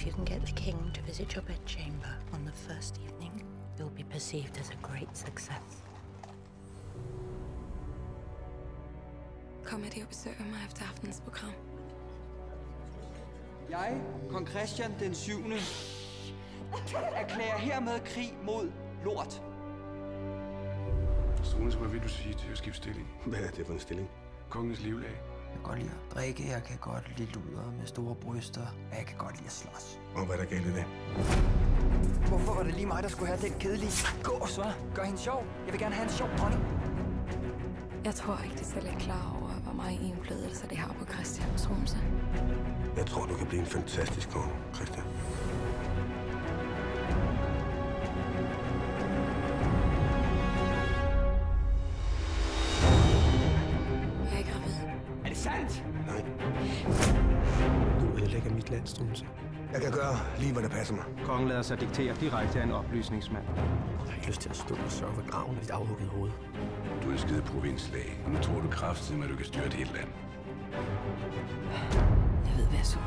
If you can get the king to visit your bedchamber on the first evening, you'll be perceived as a great success. Kommer de og besøger mig efter aftens program? Jeg, kong Christian den 7. erklærer hermed krig mod lort. Strunes, hvad vil du sige til at skifte stilling? Hvad er det for en stilling? Kongens livlag. Jeg kan godt lide at drikke, jeg kan godt lide luder med store bryster, og jeg kan godt lide at slås. Og hvad er der galt i det? Hvorfor var det lige mig, der skulle have den kedelige gås, hva'? Gør hende sjov. Jeg vil gerne have en sjov dronning. Jeg tror ikke, de selv er klar over, hvor meget indflydelse det har på Christian og Struense. Jeg tror, du kan blive en fantastisk konge, Christian. Jeg er gravid. Er det sandt? Nej. Du ødelægger mit land, Struense. Jeg kan gøre lige, hvad der passer mig. Kongen lader sig diktere direkte af en oplysningsmand. Jeg har ikke lyst til at stå og sørge for graven af dit afhuggede hoved. Du er en skide provinslæge, og nu tror du kraftigt, at du kan styre et helt land. Jeg ved, hvad jeg så.